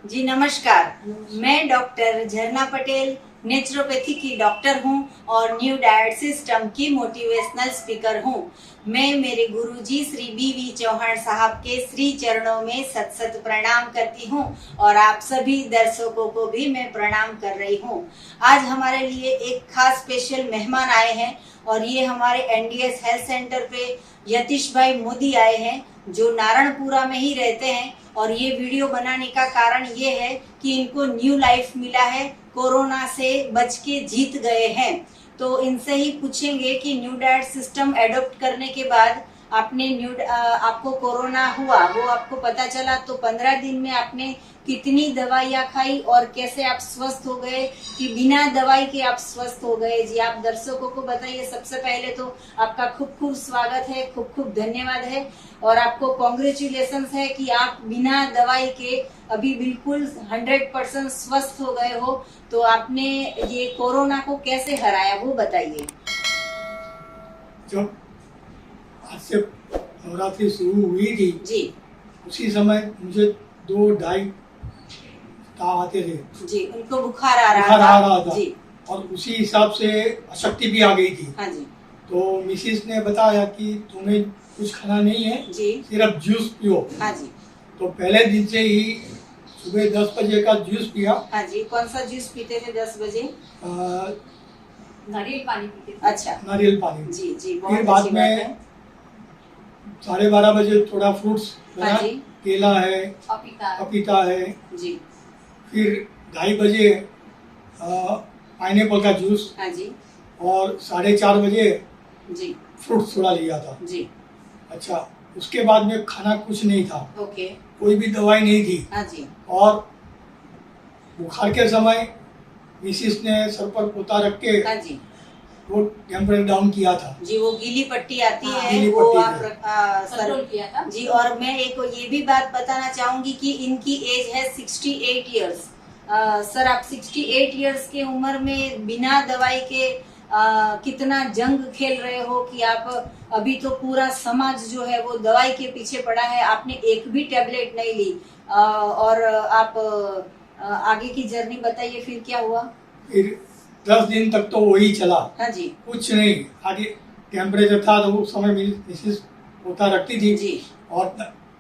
जी नमस्कार। मैं डॉक्टर झरना पटेल नेचुरोपैथी की डॉक्टर हूं और न्यू डाइट सिस्टम की मोटिवेशनल स्पीकर हूं। मैं मेरे गुरुजी श्री बी चौहान साहब के श्री चरणों में सत सत प्रणाम करती हूं और आप सभी दर्शकों को भी मैं प्रणाम कर रही हूं। आज हमारे लिए एक खास स्पेशल मेहमान आए हैं और ये हमारे एनडीएस हेल्थ सेंटर पे यतीश भाई मोदी आए हैं जो नारायणपुरा में ही रहते हैं। और ये वीडियो बनाने का कारण ये है कि इनको न्यू लाइफ मिला है, कोरोना से बच के जीत गए हैं। तो इनसे ही पूछेंगे कि न्यू डाइट सिस्टम एडॉप्ट करने के बाद आपने आपको कोरोना हुआ, वो आपको पता चला तो 15 दिन में आपने कितनी दवाइयाँ खाई और कैसे आप स्वस्थ हो गए कि बिना दवाई के आप स्वस्थ हो गए। जी आप दर्शकों को बताइए। सबसे पहले तो आपका खूब खूब स्वागत है, खूब खूब धन्यवाद है और आपको कॉन्ग्रेचुलेशंस है कि आप बिना दवाई के अभी बिल्कुल 100% स्वस्थ हो गए हो। तो आपने ये कोरोना को कैसे हराया वो बताइए। जब आज से नवरात्रि शुरू हुई थी जी उसी समय मुझे 2-2.5 ताव आते थे। जी उनको बुखार आ बुखार रहा आ रहा था जी और उसी हिसाब से अशक्ति भी आ गई थी। हाँ जी तो मिसिस ने बताया कि तुम्हें कुछ खाना नहीं है, जी सिर्फ जूस पियो। हाँ जी तो पहले दिन से ही सुबह 10 बजे का जूस पिया। हाँ जी। कौन सा जूस पीते थे 10 बजे? नारियल पानी पीते थे। अच्छा नारियल पानी। जी जी फिर बहुत बाद अच्छी बात है। में 12:30 बजे थोड़ा फ्रूट्स हाँ जी केला है, पपीता पपीता है। जी फिर 2:30 बजे पाइनएप्पल का जूस हाँ जी और 4:30 बजे जी फ्रूट थोड़ा लिया था। जी अच्छा, उसके बाद में खाना कुछ नहीं था, ओके कोई भी दवाई नहीं थी। हाँ जी और बुखार के समय मिसिस ने सर पर पोता रख के हाँ जी वो टेम्परेचर डाउन किया था। जी वो गीली पट्टी आती हाँ, है गीली वो पट्टी आप कंट्रोल किया था जी। और मैं एक ये भी बात बताना चाहूंगी कि इनकी एज है 68 इयर्स। सर आप 68 इयर्स के उम्र में बिना दवाई के कितना जंग खेल रहे हो कि आप अभी तो पूरा समाज जो है वो दवाई के पीछे पड़ा है, आपने एक भी टेबलेट नहीं ली। और आप आगे की जर्नी बताइए फिर क्या हुआ। फिर 10 दिन तक तो वही चला, हाँ जी कुछ नहीं। आगे टेम्परेचर था तो उस समय मिसिस पोता रखती थी जी और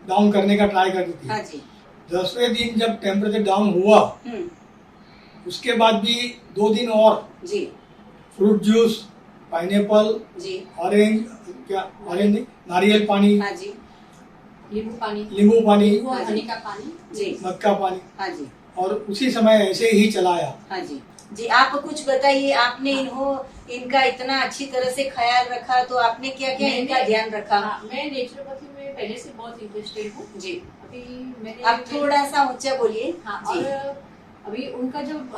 डाउन करने का ट्राई करती थी। हाँ जी 10वें दिन जब टेम्परेचर डाउन हुआ उसके बाद भी 2 दिन और जी फ्रूट जूस, पाइनएप्पल, जी ऑरेंज, क्या ऑरेंज नहीं, नारियल पानी, हाँ जी नींबू पानी, नींबू पानी, नींबू और हाँ जी। हनी का पानी। जी मग का पानी, हाँ जी और उसी समय ऐसे ही चलाया। हाँ जी जी। आप कुछ बताइए। आपने इनका इतना अच्छी तरह से ख्याल रखा तो आपने क्या क्या इनका ध्यान रखा? हाँ, मैं नेचुरोपैथी में पहले से बहुत इंटरेस्टेड हूँ। जी अभी मैंने आप थोड़ा सा ऊंचा बोलिए। हाँ, जी और अभी उनका जब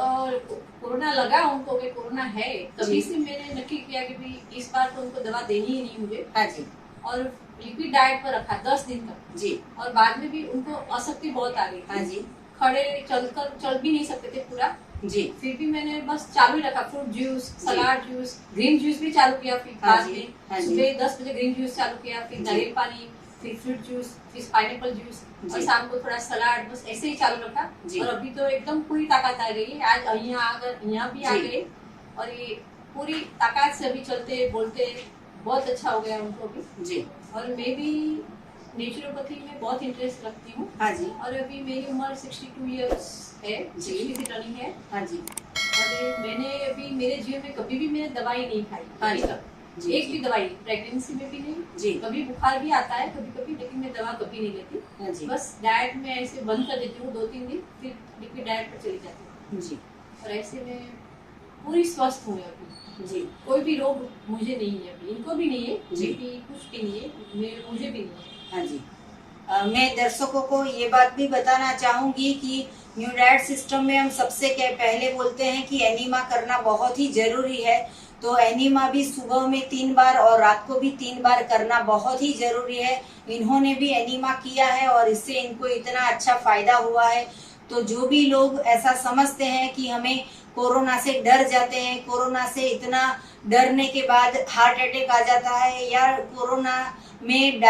कोरोना लगा उनको कि कोरोना है, तभी जी। से मैंने नक्की किया कि भाई इस बार तो उनको दवा देनी ही नहीं मुझे। हाँ जी और लिक्विड डाइट पर रखा 10 दिन तक। जी और बाद में भी उनको अशक्ति बहुत आ गई थी। हाँ जी खड़े चल भी नहीं सकते थे पूरा। जी फिर भी मैंने बस चालू ही रखा, फ्रूट जूस, जी। सलाद जूस, ग्रीन जूस भी चालू किया। फिर हाँ बाद जी, में हाँ जी। सुबह 10 बजे ग्रीन जूस चालू किया, फिर जी। नारियल पानी, फिर फ्रूट जूस, फिर पाइनएप्पल जूस और जी। शाम को थोड़ा सलाद, बस ऐसे ही चालू रखा। जी। और अभी तो एकदम पूरी ताकत आ गई है। आज यहाँ भी आ जी। गए और ये पूरी ताकत से अभी चलते बोलते बहुत अच्छा हो गया उनको अभी। जी और मैं भी नेचुरोपैथी में बहुत इंटरेस्ट रखती हूँ। हाँ जी और अभी मेरी उम्र 62 इयर्स है, जी। 60 रनिंग है। हाँ जी और मैंने अभी मेरे जीवन में कभी भी मैंने दवाई नहीं खाई हाँ अभी जी। तक। जी, एक जी। भी दवाई प्रेगनेंसी में भी नहीं। जी कभी बुखार भी आता है कभी कभी, लेकिन मैं दवा कभी नहीं लेती। हाँ जी बस डाइट में ऐसे बंद कर देती हूँ 2-3 दिन, फिर लिक्विड डाइट पर चली जाती हूँ। जी और ऐसे में पूरी स्वस्थ हूँ अभी। जी कोई भी रोग मुझे नहीं है अभी, इनको भी नहीं है, जी। बीपी कुछ भी नहीं है, मुझे भी नहीं है। हाँ जी मैं दर्शकों को ये बात भी बताना चाहूंगी कि न्यू डाइट सिस्टम में हम सबसे पहले बोलते हैं कि एनीमा करना बहुत ही जरूरी है। तो एनीमा भी सुबह में 3 बार और रात को भी 3 बार करना बहुत ही जरूरी है। इन्होंने भी एनीमा किया है और इससे इनको इतना अच्छा फायदा हुआ है। तो जो भी लोग ऐसा समझते हैं कि हमें कोरोना से डर जाते हैं, कोरोना से इतना डरने के बाद हार्ट अटैक आ जाता है, या कोरोना में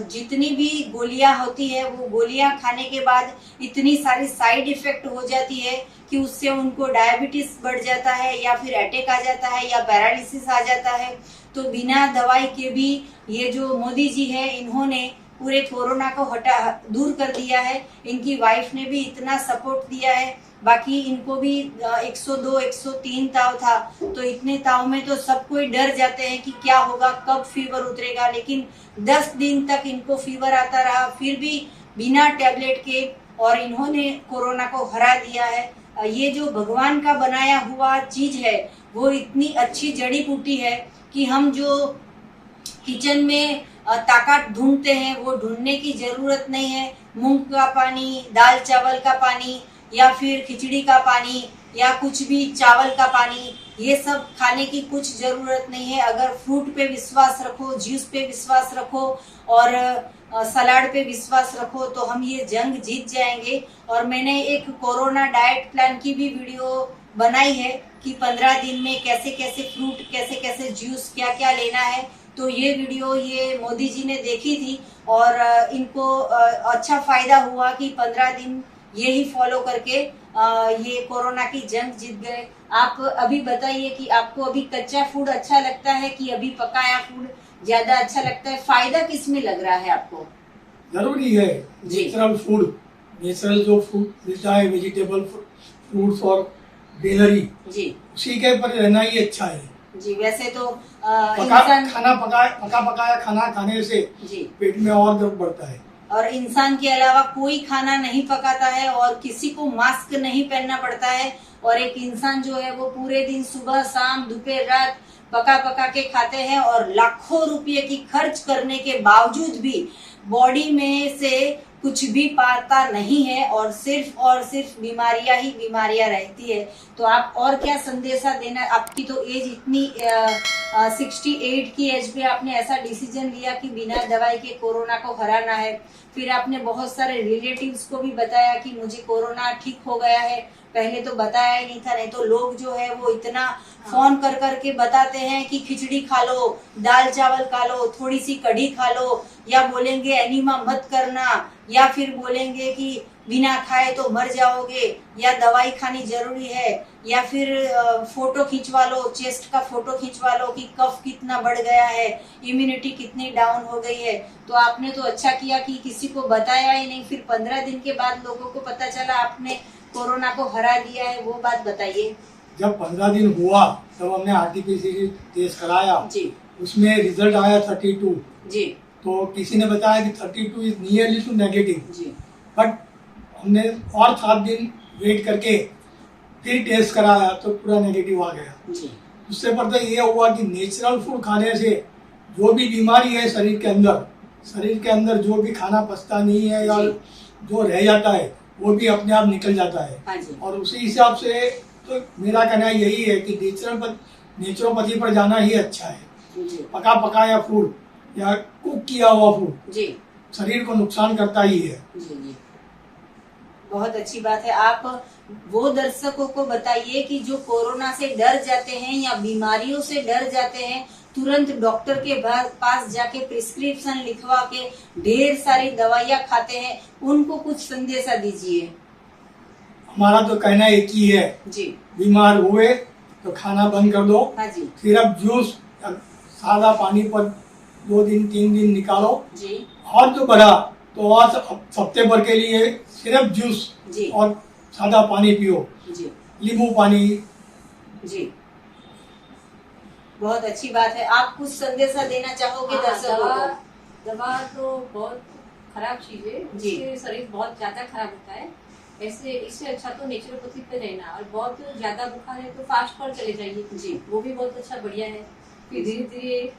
जितनी भी गोलियां होती है वो गोलियां खाने के बाद इतनी सारी साइड इफेक्ट हो जाती है कि उससे उनको डायबिटीज बढ़ जाता है, या फिर अटैक आ जाता है, या पैरालिसिस आ जाता है। तो बिना दवाई के भी ये जो मोदी जी है इन्होंने पूरे कोरोना को दूर कर दिया है। इनकी वाइफ ने भी इतना सपोर्ट दिया है। बाकी इनको भी 102 103 ताव था, तो इतने ताव में तो सब कोई डर जाते हैं कि क्या होगा, कब फीवर उतरेगा, लेकिन 10 दिन तक इनको फीवर आता रहा, फिर भी बिना टैबलेट के, और इन्होंने कोरोना को हरा दिया है। ये जो भगवान का बनाया हुआ चीज है वो इतनी अच्छी जड़ी बूटी है कि हम जो किचन में ताकत ढूंढते हैं वो ढूंढने की जरूरत नहीं है। मूंग का पानी, दाल चावल का पानी, या फिर खिचड़ी का पानी, या कुछ भी चावल का पानी, ये सब खाने की कुछ जरूरत नहीं है। अगर फ्रूट पे विश्वास रखो, जूस पे विश्वास रखो, और सलाद पे विश्वास रखो, तो हम ये जंग जीत जाएंगे। और मैंने एक कोरोना डाइट प्लान की भी वीडियो बनाई है कि 15 दिन में कैसे कैसे फ्रूट, कैसे कैसे जूस, क्या क्या लेना है। तो ये वीडियो ये मोदी जी ने देखी थी और इनको अच्छा फायदा हुआ कि 15 दिन यही फॉलो करके ये कोरोना की जंग जीत गए। आप अभी बताइए कि आपको अभी कच्चा फूड अच्छा लगता है कि अभी पकाया फूड ज्यादा अच्छा लगता है? फायदा किस में लग रहा है आपको? जरूरी है जी। नेचुरल फूड, नेचुरल जो फूड मिलता है, वेजिटेबल फ्रूट्स और ग्रीनरी, जी उसी के पर रहना ही अच्छा है। जी। वैसे तो पका पकाया खाना खाने से जी पेट में और दर्द बढ़ता है। और इंसान के अलावा कोई खाना नहीं पकाता है, और किसी को मास्क नहीं पहनना पड़ता है। और एक इंसान जो है वो पूरे दिन सुबह शाम दोपहर रात पका पका के खाते हैं, और लाखों रुपए की खर्च करने के बावजूद भी बॉडी में से कुछ भी पाता नहीं है, और सिर्फ बीमारियां ही बीमारियां रहती है। तो आप और क्या संदेशा देना? आपकी तो एज इतनी 68 की एज पे आपने ऐसा डिसीजन लिया कि बिना दवाई के कोरोना को हराना है। फिर आपने बहुत सारे रिलेटिव्स को भी बताया कि मुझे कोरोना ठीक हो गया है। पहले तो बताया ही नहीं था, नहीं तो लोग जो है वो इतना फोन कर करके बताते हैं कि खिचड़ी खा लो, दाल चावल खा लो, थोड़ी सी कढ़ी खा लो, या बोलेंगे एनीमा मत करना, या फिर बोलेंगे कि बिना खाए तो मर जाओगे, या दवाई खानी जरूरी है, या फिर फोटो खिंचवा लो, चेस्ट का फोटो खिंचवा लो कि कफ कितना बढ़ गया है, इम्यूनिटी कितनी डाउन हो गई है। तो आपने तो अच्छा किया कि किसी को बताया ही नहीं। फिर 15 दिन के बाद लोगों को पता चला आपने कोरोना को हरा दिया है, वो बात बताइए। जब 15 दिन हुआ तब हमने आरटीपीसीआर टेस्ट कराया जी उसमें रिजल्ट आया 32। जी तो किसी ने बताया कि 32 इज नियरली टू नेगेटिव, जी बट हमने और 7 दिन वेट करके फिर टेस्ट कराया तो पूरा नेगेटिव आ गया। जी उससे पता ये हुआ कि नेचुरल फूड खाने से जो भी बीमारी है शरीर के अंदर जो भी खाना पचता नहीं है या जी। जो रह जाता है वो भी अपने आप निकल जाता है। हाँ जी। और उसी हिसाब से तो मेरा कहना यही है कि नेचुरोपैथी पर जाना ही अच्छा है। जी पका पकाया फूड या कुक किया हुआ फूड जी शरीर को नुकसान करता ही है। जी जी। बहुत अच्छी बात है। आप वो दर्शकों को बताइए कि जो कोरोना से डर जाते हैं या बीमारियों से डर जाते हैं, तुरंत डॉक्टर के पास जाके प्रिस्क्रिप्शन लिखवा के ढेर सारी दवाइयाँ खाते हैं, उनको कुछ संदेशा दीजिए। हमारा तो कहना एक ही है, जी बीमार हुए तो खाना बंद कर दो, हाँ जी सिर्फ जूस सादा पानी पर 2 दिन 3 दिन निकालो, जी और जो बढ़ा तो और हफ्ते भर के लिए सिर्फ जूस जी और सादा पानी पियो, जी नींबू पानी। जी। बहुत अच्छी बात है। आप कुछ संदेशा देना चाहोगे हाँ, दर्शकों को? दवा तो बहुत खराब चीज है, जी। इससे शरीर बहुत ज्यादा खराब होता है। ऐसे इससे अच्छा तो नेचुरोपैथी पे रहना, और बहुत ज्यादा बुखार है तो फास्ट पर चले जाइए जी। वो भी बहुत अच्छा बढ़िया है। फिर धीरे धीरे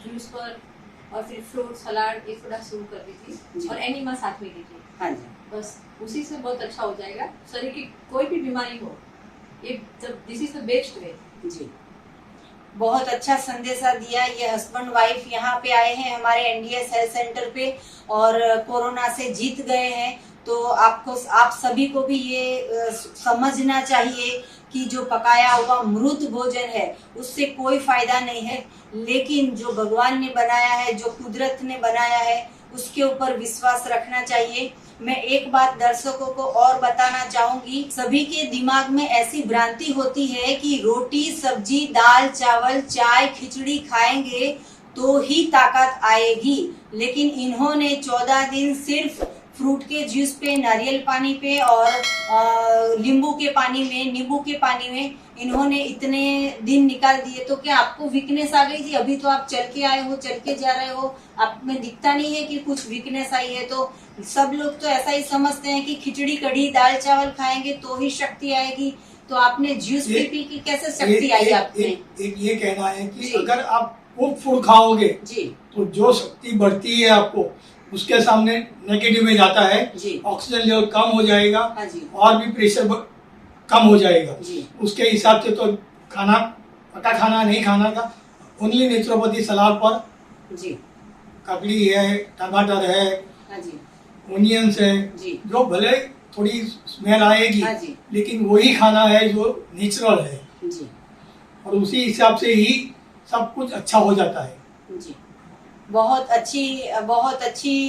जूस पर और फिर फ्रूट सलाद ये थोड़ा शुरू कर जी। दीजिए, और एनिमा साथ में लीजिए। हाँ जी। बस उसी से बहुत अच्छा हो जाएगा। शरीर की कोई भी बीमारी हो, ये this is the best way. जी बहुत अच्छा संदेशा दिया। ये हस्बैंड वाइफ यहाँ पे आए हैं हमारे एनडीएस हेल्थ सेंटर पे और कोरोना से जीत गए हैं। तो आप सभी को भी ये समझना चाहिए कि जो पकाया हुआ मृत भोजन है उससे कोई फायदा नहीं है, लेकिन जो भगवान ने बनाया है, जो कुदरत ने बनाया है, उसके ऊपर विश्वास रखना चाहिए। मैं एक बात दर्शकों को और बताना चाहूंगी, सभी के दिमाग में ऐसी भ्रांति होती है कि रोटी सब्जी दाल चावल चाय खिचड़ी खाएंगे तो ही ताकत आएगी, लेकिन इन्होंने 14 दिन सिर्फ फ्रूट के जूस पे, नारियल पानी पे और नींबू के पानी में इन्होंने इतने दिन निकाल दिए। तो क्या आपको वीकनेस आ गई थी? अभी तो आप चल के आए हो, चल के जा रहे हो, आप में दिखता नहीं है कि कुछ वीकनेस आई है। तो सब लोग तो ऐसा ही समझते हैं कि खिचड़ी कढ़ी दाल चावल खाएंगे तो ही शक्ति आएगी। तो आपने जूस पी के कैसे शक्ति आई आपने? एक ये कहना है कि जी। अगर आप कुक फूड खाओगे जी तो जो शक्ति बढ़ती है आपको उसके सामने नेगेटिव में जाता है, जी ऑक्सीजन लेवल कम हो जाएगा हाँ जी और भी प्रेशर कम हो जाएगा। जी उसके हिसाब से तो खाना पका खाना नहीं खाना का। ओनली नेचुरोपैथी सलाद पर जी ककड़ी है, टमाटर है, हाँ जी ओनियंस है, जी जो भले थोड़ी स्मेल आएगी हाँ जी लेकिन वही खाना है जो नेचुरल है जी और उसी हिसाब से ही सब कुछ अच्छा हो जाता है। जी बहुत अच्छी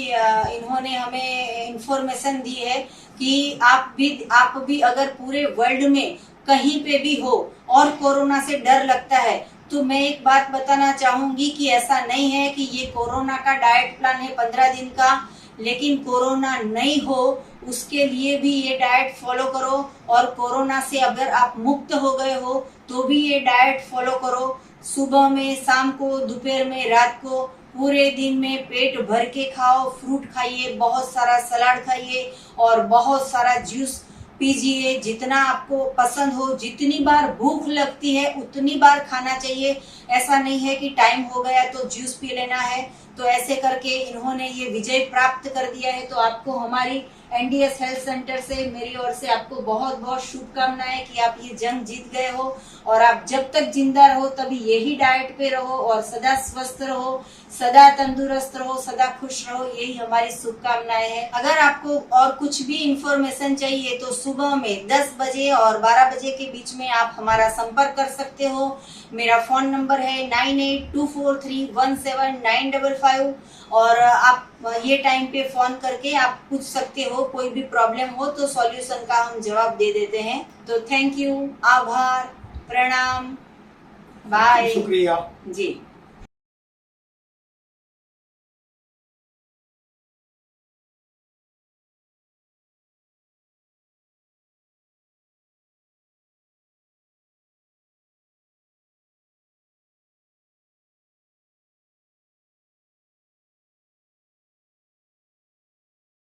इन्होंने हमें इंफॉर्मेशन दी है कि आप भी अगर पूरे वर्ल्ड में कहीं पे भी हो और कोरोना से डर लगता है तो मैं एक बात बताना चाहूंगी कि ऐसा नहीं है कि ये कोरोना का डाइट प्लान है 15 दिन का, लेकिन कोरोना नहीं हो उसके लिए भी ये डाइट फॉलो करो। और कोरोना से अगर आप मुक्त हो गए हो तो भी ये डाइट फॉलो करो। सुबह में, शाम को, दोपहर में, रात को, पूरे दिन में पेट भर के खाओ, फ्रूट खाइए, बहुत सारा सलाद खाइए और बहुत सारा जूस पीजिए। जितना आपको पसंद हो, जितनी बार भूख लगती है उतनी बार खाना चाहिए। ऐसा नहीं है कि टाइम हो गया तो जूस पी लेना है। तो ऐसे करके इन्होंने ये विजय प्राप्त कर दिया है। तो आपको हमारी एनडीएस हेल्थ सेंटर से, मेरी ओर से आपको बहुत बहुत शुभकामनाएं कि आप ये जंग जीत गए हो और आप जब तक जिंदा रहो तभी यही डाइट पे रहो और सदा स्वस्थ रहो, सदा तंदुरुस्त रहो, सदा खुश रहो, यही हमारी शुभकामनाएं हैं। अगर आपको और कुछ भी इंफॉर्मेशन चाहिए तो सुबह में 10 बजे और 12 बजे के बीच में आप हमारा संपर्क कर सकते हो। मेरा फोन नंबर है 9824317955 और आप ये टाइम पे फोन करके आप पूछ सकते हो, कोई भी प्रॉब्लम हो तो सॉल्यूशन का हम जवाब दे देते हैं। तो थैंक यू, आभार, प्रणाम, बाय शुक्रिया जी।